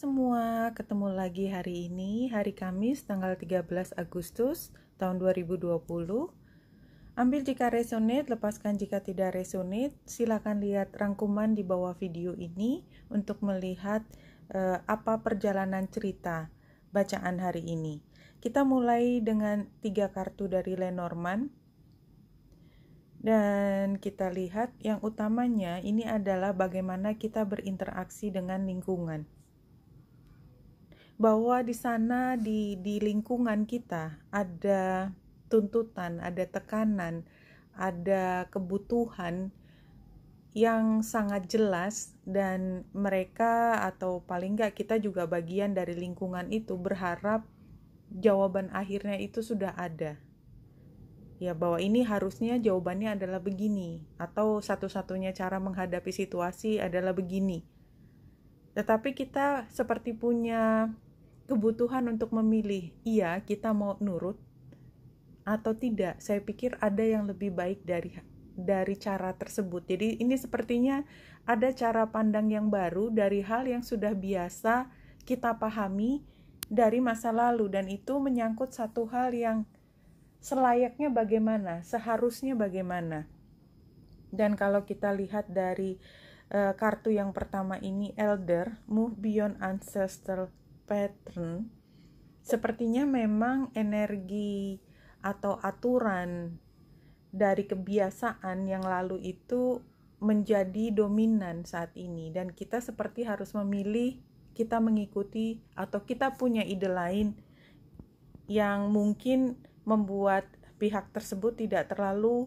semua, ketemu lagi hari ini, hari Kamis tanggal 13 Agustus tahun 2020. Ambil jika resonate, lepaskan jika tidak resonate. Silakan lihat rangkuman di bawah video ini untuk melihat apa perjalanan cerita bacaan hari ini. Kita mulai dengan 3 kartu dari Lenormand. Dan kita lihat yang utamanya ini adalah bagaimana kita berinteraksi dengan lingkungan. Bahwa di sana di lingkungan kita ada tuntutan, ada tekanan, ada kebutuhan yang sangat jelas, dan mereka atau paling nggak kita juga bagian dari lingkungan itu berharap jawaban akhirnya itu sudah ada. Ya, bahwa ini harusnya jawabannya adalah begini, atau satu-satunya cara menghadapi situasi adalah begini. Tetapi kita seperti punya kebutuhan untuk memilih, iya kita mau nurut atau tidak. Saya pikir ada yang lebih baik dari cara tersebut. Jadi ini sepertinya ada cara pandang yang baru dari hal yang sudah biasa kita pahami dari masa lalu, dan itu menyangkut satu hal yang selayaknya bagaimana, seharusnya bagaimana. Dan kalau kita lihat dari kartu yang pertama ini, Elder, Move Beyond Ancestral Pattern, sepertinya memang energi atau aturan dari kebiasaan yang lalu itu menjadi dominan saat ini, dan kita seperti harus memilih, kita mengikuti atau kita punya ide lain yang mungkin membuat pihak tersebut tidak terlalu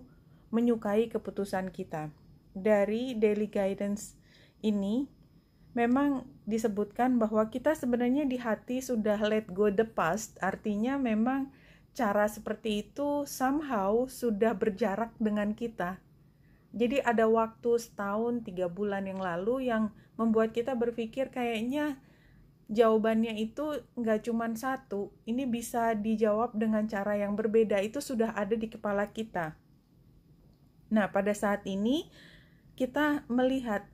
menyukai keputusan kita. Dari daily guidance ini memang disebutkan bahwa kita sebenarnya di hati sudah let go the past, artinya memang cara seperti itu somehow sudah berjarak dengan kita. Jadi ada waktu setahun, 3 bulan yang lalu yang membuat kita berpikir kayaknya jawabannya itu nggak cuma satu, ini bisa dijawab dengan cara yang berbeda, itu sudah ada di kepala kita. Nah, pada saat ini kita melihat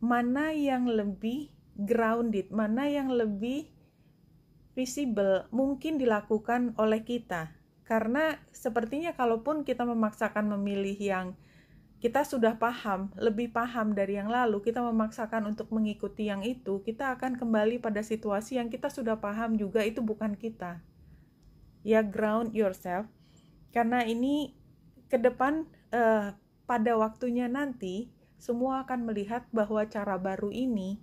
mana yang lebih grounded, mana yang lebih visible mungkin dilakukan oleh kita. Karena sepertinya kalaupun kita memaksakan memilih yang kita sudah paham, lebih paham dari yang lalu, kita memaksakan untuk mengikuti yang itu, kita akan kembali pada situasi yang kita sudah paham juga itu bukan kita. Ya, ground yourself. Karena ini ke depan pada waktunya nanti, semua akan melihat bahwa cara baru ini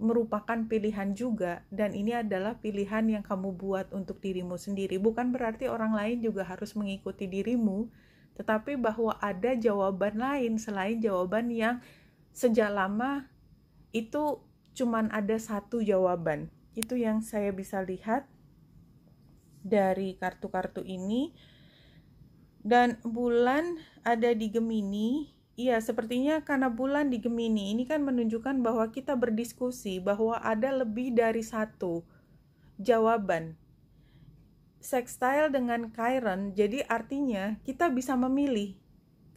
merupakan pilihan juga, dan ini adalah pilihan yang kamu buat untuk dirimu sendiri. Bukan berarti orang lain juga harus mengikuti dirimu, tetapi bahwa ada jawaban lain selain jawaban yang sejak lama itu cuman ada satu jawaban. Itu yang saya bisa lihat dari kartu-kartu ini. Dan bulan ada di Gemini. Iya, sepertinya karena bulan di Gemini ini kan menunjukkan bahwa kita berdiskusi, bahwa ada lebih dari satu jawaban. Sextile dengan Chiron, jadi artinya kita bisa memilih.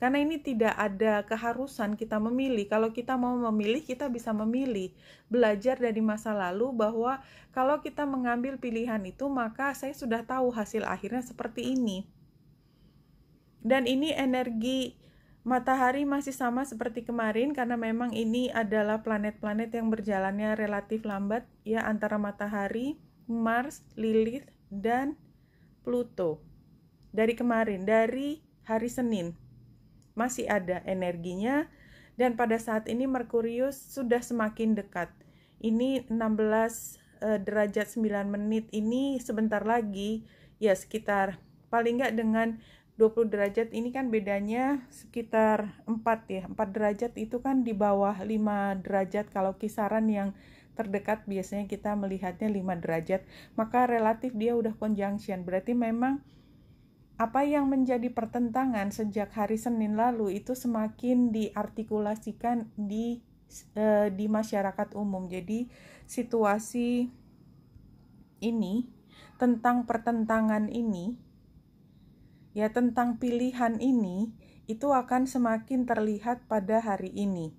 Karena ini tidak ada keharusan kita memilih. Kalau kita mau memilih, kita bisa memilih. Belajar dari masa lalu bahwa kalau kita mengambil pilihan itu, maka saya sudah tahu hasil akhirnya seperti ini. Dan ini energi matahari masih sama seperti kemarin, karena memang ini adalah planet-planet yang berjalannya relatif lambat, ya, antara matahari, Mars, Lilith, dan Pluto. Dari kemarin, dari hari Senin, masih ada energinya, dan pada saat ini Merkurius sudah semakin dekat. Ini 16 derajat 9 menit, ini sebentar lagi, ya sekitar, paling nggak dengan 20 derajat ini kan bedanya sekitar 4 ya. 4 derajat itu kan di bawah 5 derajat. Kalau kisaran yang terdekat biasanya kita melihatnya 5 derajat. Maka relatif dia udah conjunction. Berarti memang apa yang menjadi pertentangan sejak hari Senin lalu itu semakin diartikulasikan di masyarakat umum. Jadi situasi ini tentang pertentangan ini, ya, tentang pilihan ini, itu akan semakin terlihat pada hari ini.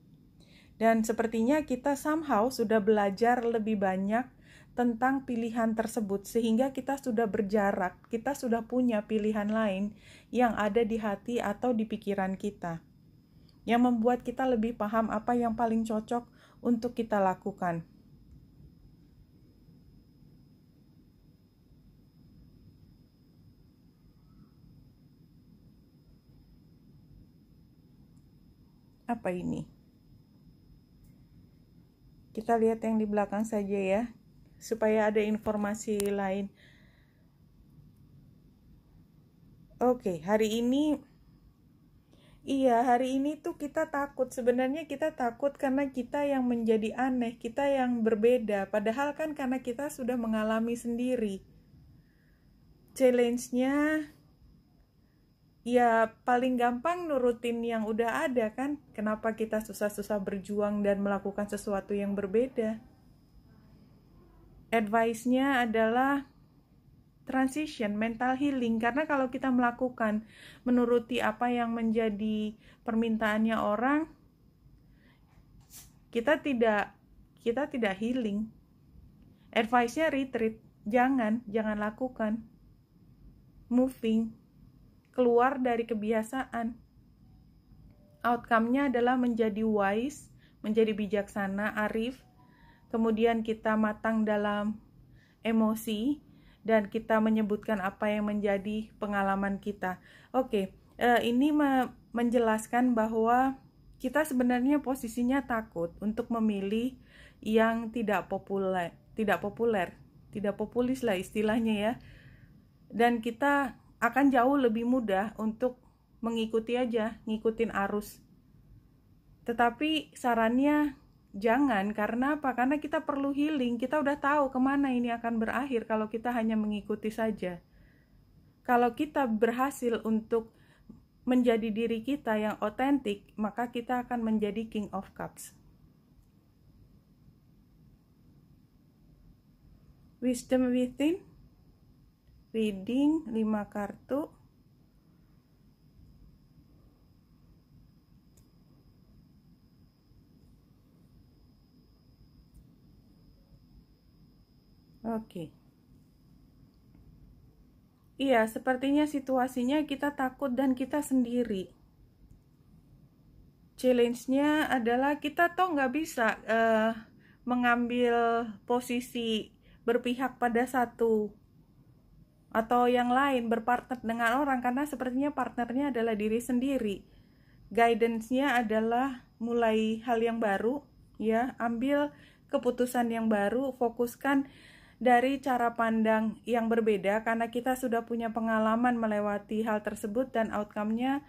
Dan sepertinya kita somehow sudah belajar lebih banyak tentang pilihan tersebut, sehingga kita sudah berjarak, kita sudah punya pilihan lain yang ada di hati atau di pikiran kita, yang membuat kita lebih paham apa yang paling cocok untuk kita lakukan. Apa ini? Kita lihat yang di belakang saja ya, supaya ada informasi lain. Oke, hari ini tuh kita takut. Sebenarnya kita takut karena kita yang menjadi aneh, kita yang berbeda. Padahal kan karena kita sudah mengalami sendiri. Challenge-nya ya paling gampang nurutin yang udah ada kan. Kenapa kita susah-susah berjuang dan melakukan sesuatu yang berbeda? Advice-nya adalah transition, mental healing. Karena kalau kita melakukan menuruti apa yang menjadi permintaannya orang, kita tidak healing. Advice-nya retreat, jangan lakukan. Moving, keluar dari kebiasaan. Outcome-nya adalah menjadi wise, menjadi bijaksana, arif. Kemudian kita matang dalam emosi, dan kita menyebutkan apa yang menjadi pengalaman kita. Oke, ini menjelaskan bahwa kita sebenarnya posisinya takut untuk memilih yang tidak populis lah istilahnya ya. Dan kita akan jauh lebih mudah untuk ngikutin arus. Tetapi sarannya jangan, karena apa? Karena kita perlu healing, kita udah tahu kemana ini akan berakhir kalau kita hanya mengikuti saja. Kalau kita berhasil untuk menjadi diri kita yang otentik, maka kita akan menjadi King of Cups. Wisdom Within, reading 5 kartu. Oke. Iya, sepertinya situasinya kita takut dan kita sendiri. Challenge-nya adalah kita toh nggak bisa mengambil posisi berpihak pada satu atau yang lain, berpartner dengan orang, karena sepertinya partnernya adalah diri sendiri. Guidance-nya adalah mulai hal yang baru, ya, ambil keputusan yang baru, fokuskan dari cara pandang yang berbeda, karena kita sudah punya pengalaman melewati hal tersebut dan outcome-nya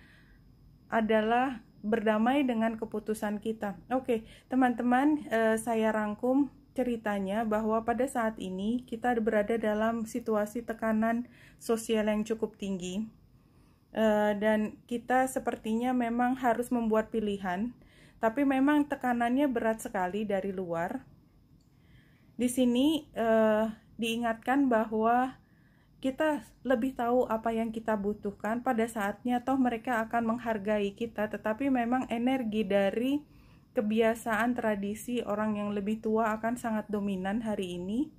adalah berdamai dengan keputusan kita. Oke, teman-teman, saya rangkum ceritanya bahwa pada saat ini kita berada dalam situasi tekanan sosial yang cukup tinggi, dan kita sepertinya memang harus membuat pilihan, tapi memang tekanannya berat sekali dari luar. Di sini diingatkan bahwa kita lebih tahu apa yang kita butuhkan pada saatnya, toh mereka akan menghargai kita, tetapi memang energi dari kebiasaan tradisi orang yang lebih tua akan sangat dominan hari ini,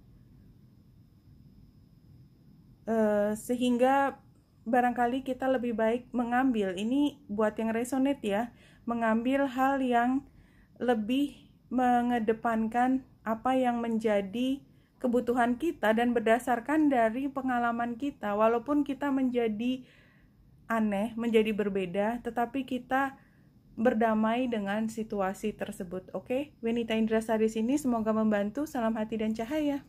sehingga barangkali kita lebih baik mengambil, ini buat yang resonate ya, mengambil hal yang lebih mengedepankan apa yang menjadi kebutuhan kita dan berdasarkan dari pengalaman kita. Walaupun kita menjadi aneh, menjadi berbeda, tetapi kita berdamai dengan situasi tersebut. Oke, Wenita Indrasari sini, semoga membantu. Salam hati dan cahaya.